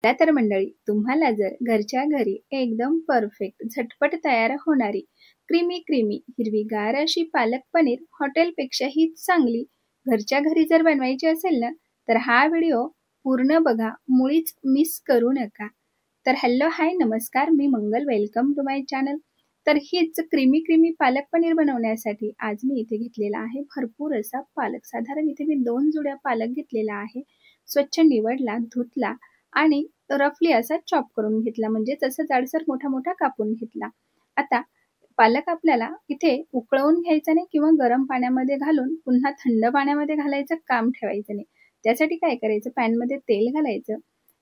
चला तर मंडळी, तुम्हाला जर घरच्या घरी एकदम परफेक्ट झटपट तयार होणारी क्रीमी हिरवीगार अशी पालक पनीर हॉटेलपेक्षाही चांगली घरच्या घरी जर बनवायची असेल ना, तर हा व्हिडिओ पूर्ण बघा, मुळीच मिस करू नका. तर हॅलो हाय नमस्कार, मी मंगल, वेलकम टू माय चॅनल. तर हीच क्रीमी पालक पनीर बनवण्यासाठी आज मी इथे घेतलेला आहे भरपूर असा पालक. साधारण इथे मी 2 जुड्या पालक घेतलेला आहे. स्वच्छ निवडला, धुतला आणि रफली असा चॉप करून घेतला, म्हणजे जसं जाडसर मोठा कापून घेतला. आता पालक आपल्याला इथे उकळवून घ्यायचा नाही किंवा गरम पाण्यामध्ये घालून पुन्हा थंड पाण्यामध्ये घालायचं काम ठेवायचं नाही. त्यासाठी काय करायचं, पॅनमध्ये तेल घालायचं,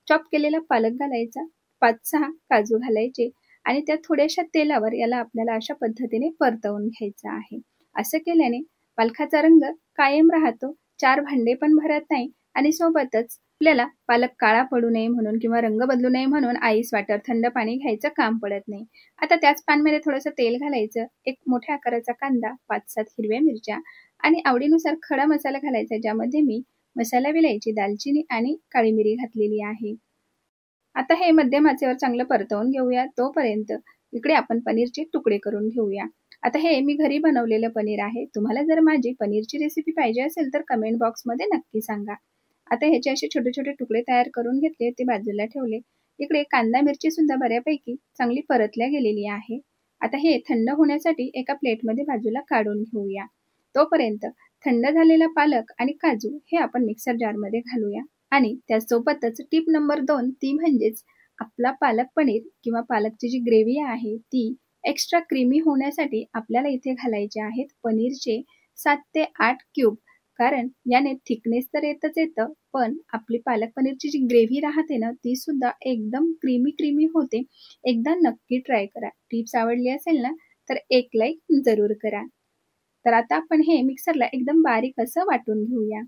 चॉप केलेला पालक घालायचा, 5-6 काजू घालायचे आणि त्या थोड्याशा तेलावर याला आपल्याला अशा पद्धतीने परतवून घ्यायचं आहे. असं केल्याने पालकाचा रंग कायम राहतो, 4 भांडे पण भरत नाही आणि सोबतच आपल्याला पालक काळा पडू नये म्हणून किंवा रंग बदलू नये म्हणून आईस वॉटर थंड पाणी घ्यायचं काम पडत नाही. आता त्याच पॅनमध्ये थोडंसं तेल घालायचं, एक मोठ्या आकाराचा कांदा, 5-7 हिरव्या मिरच्या आणि आवडीनुसार खडा मसाला घालायचा, ज्यामध्ये मी मसाला विलायची, दालचिनी आणि काळी मिरी घातलेली आहे. आता हे मध्यम आचेवर चांगलं परतवून घेऊया. तोपर्यंत इकडे आपण पनीरचे तुकडे करून घेऊया. आता हे मी घरी बनवलेलं पनीर आहे. तुम्हाला जर माझी पनीरची रेसिपी पाहिजे असेल तर कमेंट बॉक्समध्ये नक्की सांगा. आता ह्याचे असे छोटे तुकडे तयार करून घेतले, ते बाजूला ठेवले. इकडे कांदा मिरची सुद्धा बऱ्यापैकी चांगली परतल्या गेलेली आहे. आता हे थंड होण्यासाठी एका प्लेटमध्ये बाजूला काढून घेऊया. तोपर्यंत थंड झालेला पालक आणि काजू हे आपण मिक्सर जारमध्ये घालूया आणि त्यासोबतच टिप नंबर 2 ती म्हणजेच आपला पालक पनीर किंवा पालकची जी ग्रेव्ही आहे ती एक्स्ट्रा क्रीमी होण्यासाठी आपल्याला इथे घालायचे आहेत पनीरचे 7 ते 8 क्यूब. कारण याने थिकनेस तर येतं, पण आपली पालक पनीरची जी ग्रेव्ही राहते ना, ती सुद्धा एकदम क्रीमी होते. एकदा नक्की ट्राय करा. टिप्स आवडली असेल ना, तर एक लाईक जरूर करा. तर आता आपण हे मिक्सरला एकदम बारीक असं वाटून घेऊया.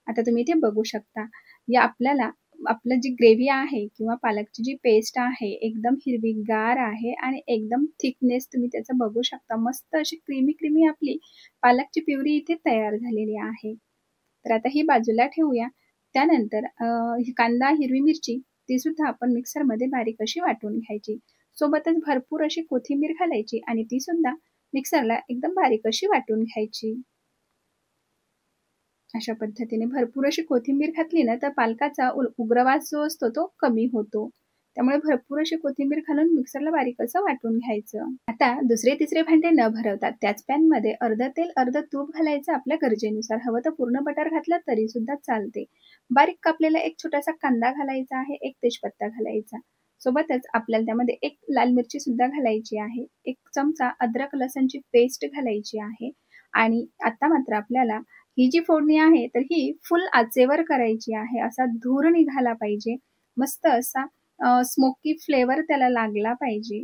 आता तुम्ही इथे बघू शकता, या आपल्याला आपलं जी ग्रेव्ही आहे किंवा पालकची जी पेस्ट आहे एकदम हिरवीगार आहे आणि एकदम थिकनेस तुम्ही त्याचा बघू शकता. मस्त अशी क्रीमी आपली पालकची प्युरी इथे तयार झालेली आहे. तर आता ही बाजूला ठेवूया. त्यानंतर कांदा, हिरवी मिरची ती सुद्धा आपण मिक्सरमध्ये बारीक अशी वाटून घ्यायची. सोबतच भरपूर अशी कोथिंबीर घालायची आणि ती सुद्धा मिक्सरला एकदम बारीक अशी वाटून घ्यायची. अशा पद्धतीने भरपूर अशी कोथिंबीर घातली ना, तर पालकाचा उग्रवास जो असतो तो कमी होतो. त्यामुळे भरपूर अशी कोथिंबीर घालून मिक्सरला बारीक असं वाटून घ्यायचं. आता दुसरे तिसरे भांडे न भरवता त्याच पॅनमध्ये अर्ध तेल अर्ध तूप घालायचं आपल्या गरजेनुसार. हवं तर पूर्ण बटर घातलं तरी सुद्धा चालते. बारीक कापलेला एक छोटासा कांदा घालायचा आहे, एक तेजपत्ता घालायचा. सोबतच आपल्याला त्यामध्ये एक लाल मिरची सुद्धा घालायची आहे, 1 चमचा अद्रक लसणची पेस्ट घालायची आहे आणि आता मात्र आपल्याला ही जी फोडणी आहे तर ही फुल आचेवर करायची आहे. असा धूर निघाला पाहिजे, मस्त असा स्मोकी फ्लेवर त्याला लागला पाहिजे.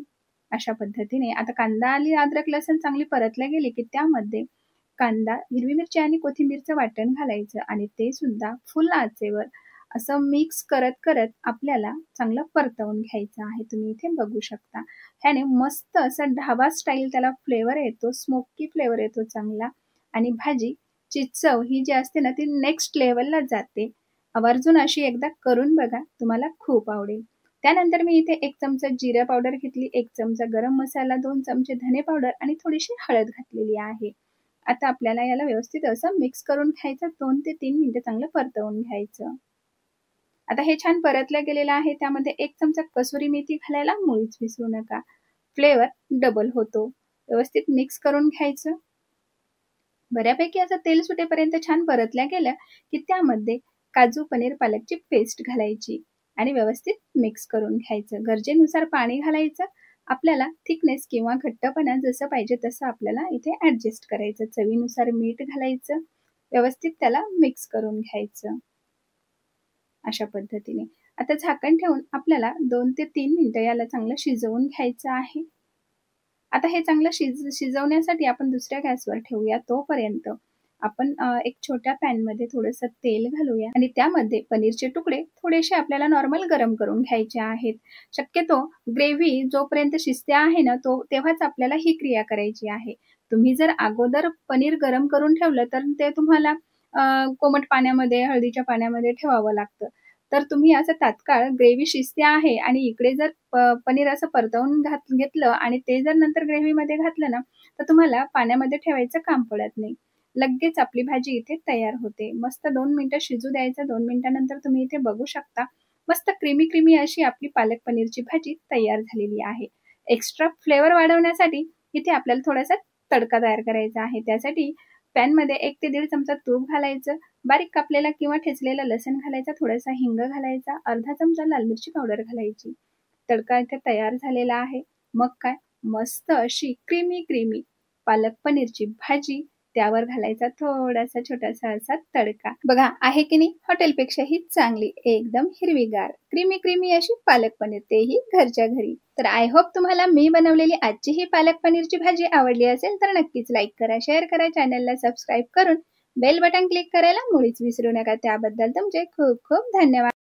अशा पद्धतीने आता कांदा आणि अद्रक लसण चांगली परतल्या गेली की त्यामध्ये कांदा, हिरवी मिरची आणि कोथिंबीरचं वाटण घालायचं आणि ते सुद्धा फुल आचेवर असं मिक्स करत आपल्याला चांगलं परतवून घ्यायचं आहे. तुम्ही इथे बघू शकता, ह्याने मस्त असा ढाबा स्टाईल त्याला फ्लेवर येतो, स्मोकी फ्लेवर येतो चांगला आणि भाजी ची चव ही जी असते ना, ती नेक्स्ट लेवलला जाते. आवर्जून अशी एकदा करून बघा, तुम्हाला खूप आवडेल. त्यानंतर मी इथे 1 चमचा जिरा पावडर घेतली, 1 चमचा गरम मसाला, 2 चमचे धने पावडर आणि थोडीशी हळद घातलेली आहे. आता आपल्याला याला व्यवस्थित असं मिक्स करून घ्यायचं, 2 ते 3 मिनिटं चांगलं परतवून घ्यायचं. आता हे छान परतलं गेलेलं आहे. त्यामध्ये 1 चमचा कसुरी मेथी घालायला मुळीच विसरू नका, फ्लेवर डबल होतो. व्यवस्थित मिक्स करून घ्यायचं. बऱ्यापैकी असं तेल सुटेपर्यंत छान परतल्या गेल्या की त्यामध्ये काजू, पनीर, पालकची पेस्ट घालायची आणि व्यवस्थित मिक्स करून घ्यायचं. गरजेनुसार पाणी घालायचं. आपल्याला थिकनेस किंवा घट्टपणा जसं पाहिजे तसं आपल्याला इथे ॲडजस्ट करायचं. चवीनुसार मीठ घालायचं. व्यवस्थित त्याला मिक्स करून घ्यायचं. अशा पद्धतीने आता झाकण ठेवून आपल्याला 2 ते 3 मिनिटं याला चांगलं शिजवून घ्यायचं आहे. आता हे चांगलं शिजवण्यासाठी आपण दुसऱ्या गॅसवर ठेवूया. तोपर्यंत आपण एक छोट्या पॅनमध्ये थोडंसं तेल घालूया आणि त्यामध्ये पनीरचे तुकडे थोडेसे आपल्याला नॉर्मल गरम करून घ्यायचे आहेत. शक्यतो ग्रेव्ही जोपर्यंत शिजते आहे ना, तेव्हाच आपल्याला ही क्रिया करायची आहे. तुम्ही जर अगोदर पनीर गरम करून ठेवलं तर ते तुम्हाला कोमट पाण्यामध्ये, हळदीच्या पाण्यामध्ये ठेवावं लागतं. तर तुम्ही असं तात्काळ ग्रेव्ही शिजते आहे आणि इकडे जर पनीर असं परतवून घेतलं आणि ते जर नंतर ग्रेव्हीमध्ये घातलं ना, तर तुम्हाला पाण्यामध्ये ठेवायचं काम पडत नाही. लगेच आपली भाजी इथे तयार होते. मस्त 2 मिनिटं शिजू द्यायचं. 2 मिनिटानंतर तुम्ही इथे बघू शकता. मस्त क्रीमी अशी आपली पालक पनीरची भाजी तयार झालेली आहे. एक्स्ट्रा फ्लेवर वाढवण्यासाठी इथे आपल्याला थोडासा तडका तयार करायचा आहे. त्यासाठी पॅनमध्ये 1 ते 1.5 चमचा तूप घालायचं, बारीक कापलेला किंवा ठेचलेला लसूण घालायचा, थोडासा हिंग घालायचा, अर्धा चमचा लाल मिरची पावडर घालायची. तडका इथे तयार झालेला आहे. मग काय मस्त अशी क्रीमी पालक पनीरची भाजी, त्यावर घालायचा थोडासा छोटासा असा तडका. बघा आहे की नाही हॉटेलपेक्षाही चांगली एकदम हिरवीगार क्रीमी अशी पालक पनीर, तेही घरच्या घरी. तर आय होप तुम्हाला मी बनवलेली आजची ही पालक पनीरची भाजी आवडली असेल तर नक्कीच लाईक करा, शेअर करा, चॅनलला सबस्क्राईब करून बेल बटन क्लिक करायला मुळीच विसरू नका. त्याबद्दल तुमचे खूप खूप धन्यवाद.